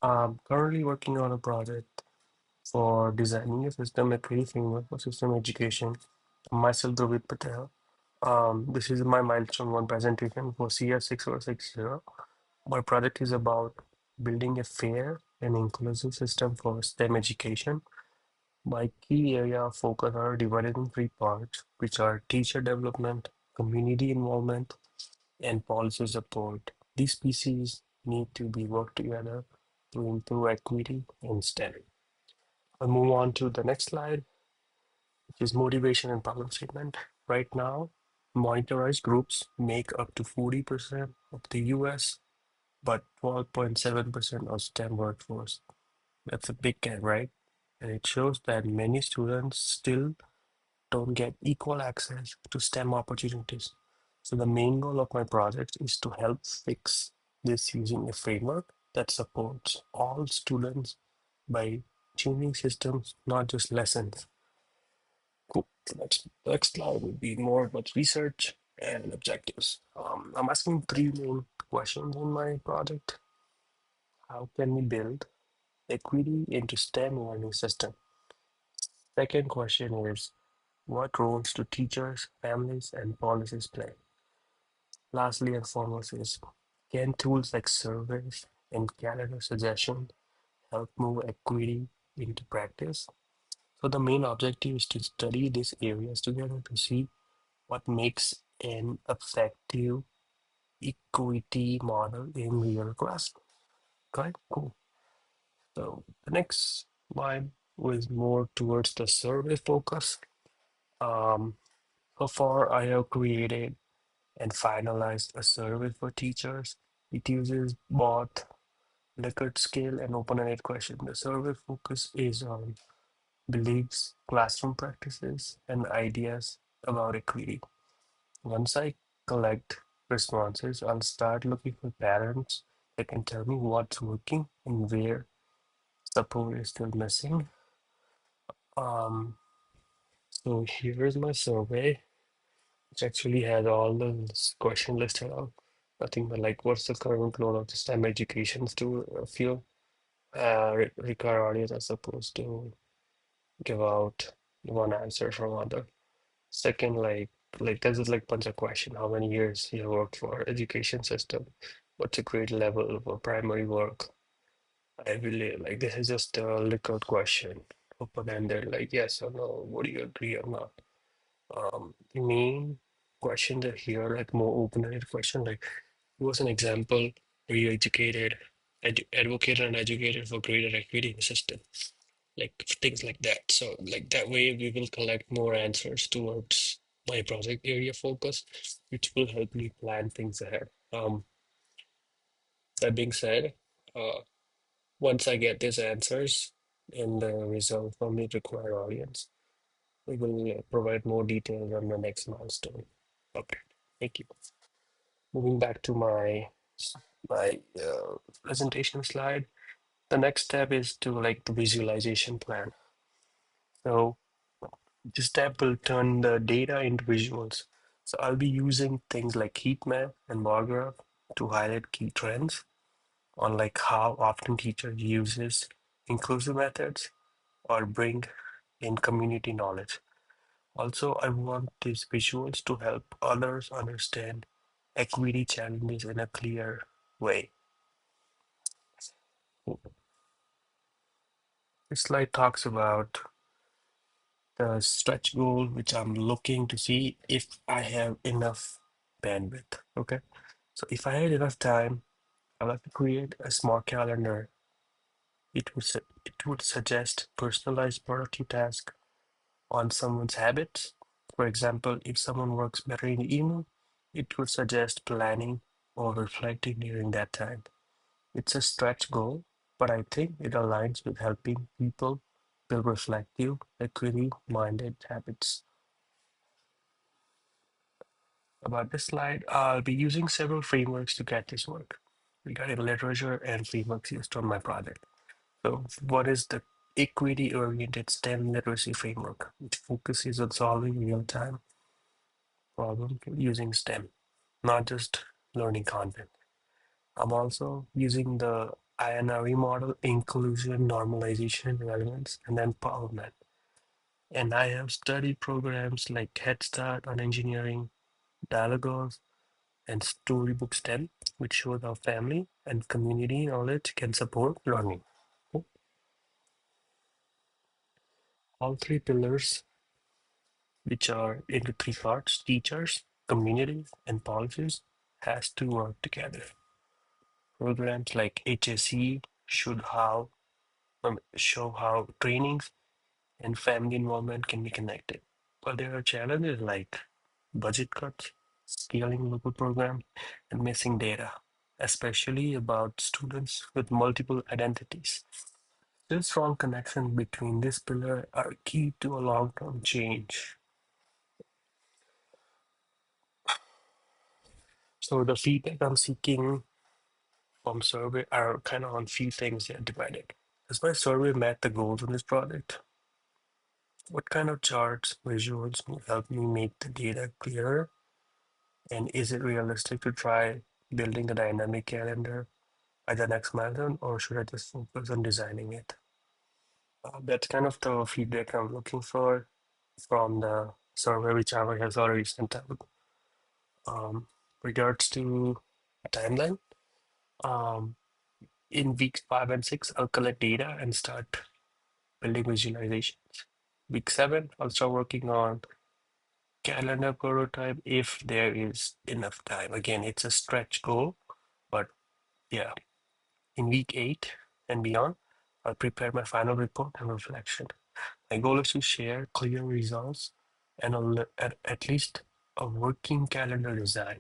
I'm currently working on a project for designing a system equity framework for system education. Myself, Dhruvit.Patel. This is my milestone one presentation for CS 6060. My project is about building a fair and inclusive system for STEM education. My key area of focus are divided in three parts, which are teacher development, community involvement, and policy support. These pieces need to be worked together to improve equity in STEM. I'll move on to the next slide, which is motivation and problem statement. Right now, monitorized groups make up to 40% of the US, but 12.7% of STEM workforce. That's a big gap, right? And it shows that many students still don't get equal access to STEM opportunities. So the main goal of my project is to help fix this using a framework that supports all students by tuning systems, not just lessons. Cool. The next slide would be more about research and objectives. I'm asking three main questions in my project. How can we build equity into STEM learning system? Second question is, what roles do teachers, families, and policies play? Lastly and foremost is, can tools like surveys and calendar suggestions help move equity into practice? So the main objective is to study these areas together to see what makes an effective equity model in real class. Okay, cool. So the next slide was more towards the survey focus. Um, so far, I have created and finalized a survey for teachers. It uses both Likert scale and open-ended question. The survey focus is on beliefs, classroom practices, and ideas about equity. Once I collect responses, I'll start looking for patterns that can tell me what's working and where support is still missing. Um, so here's my survey, which actually has all the question listed out. Nothing but like, what's the current load of the STEM education to field? Require audience are supposed to give out one answer from other. Second, like this is like bunch of question. How many years you worked for education system? What's a grade level for primary work? I really like this is just a liquid question. Open ended, like yes or no. Would you agree or not? The main questions are here like more open-ended question. Like was an example where you advocated and educated for greater equity in the system, like things like that. So like that way we will collect more answers towards my project area focus, which will help me plan things ahead. That being said, uh, once I get these answers and the result from the required audience, we will provide more details on the next milestone. Okay, thank you. Moving back to my presentation slide, the next step is to like the visualization plan. So this step will turn the data into visuals. So I'll be using things like heat map and bar graph to highlight key trends on like how often teachers uses inclusive methods or bring in community knowledge. Also, I want these visuals to help others understand equity challenges in a clear way. This slide talks about the stretch goal, which I'm looking to see if I have enough bandwidth. Okay. So if I had enough time, I'd like to create a small calendar. It would suggest personalized productive task on someone's habits. For example, if someone works better in the evening, it would suggest planning or reflecting during that time. It's a stretch goal, but I think it aligns with helping people build reflective, equity-minded habits. About this slide, I'll be using several frameworks to get this work. Regarding literature and frameworks used on my project. So, what is the equity-oriented STEM literacy framework, which focuses on solving real-time problems using STEM, not just learning content? I'm also using the INRE model, inclusion, normalization, relevance, and empowerment. And I have studied programs like Head Start on engineering, dialogues, and Storybook STEM, which shows how family and community knowledge can support learning. All three pillars, which are into three parts, teachers, community, and policies, has to work together. Programs like HSE show how trainings and family involvement can be connected. But there are challenges like budget cuts, scaling local programs, and missing data, especially about students with multiple identities. This strong connection between this pillar are key to a long-term change. So the feedback I'm seeking from survey are kind of on few things that are divided. Has my survey met the goals in this project? What kind of charts, visuals will help me make the data clearer? And is it realistic to try building a dynamic calendar at the next milestone, or should I just focus on designing it? That's kind of the feedback I'm looking for from the survey, which I has already sent out. Regards to a timeline, um, in weeks 5 and 6, I'll collect data and start building visualizations. Week 7, I'll start working on calendar prototype if there is enough time. Again, it's a stretch goal, but yeah, in week 8 and beyond, I'll prepare my final report and reflection. My goal is to share clear results and at least a working calendar design.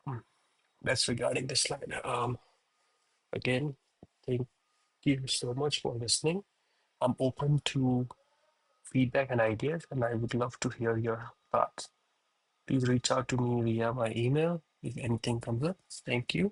Hmm, That's regarding the slide. Again, thank you so much for listening. I'm open to feedback and ideas, and I would love to hear your thoughts. Please reach out to me via my email if anything comes up. Thank you.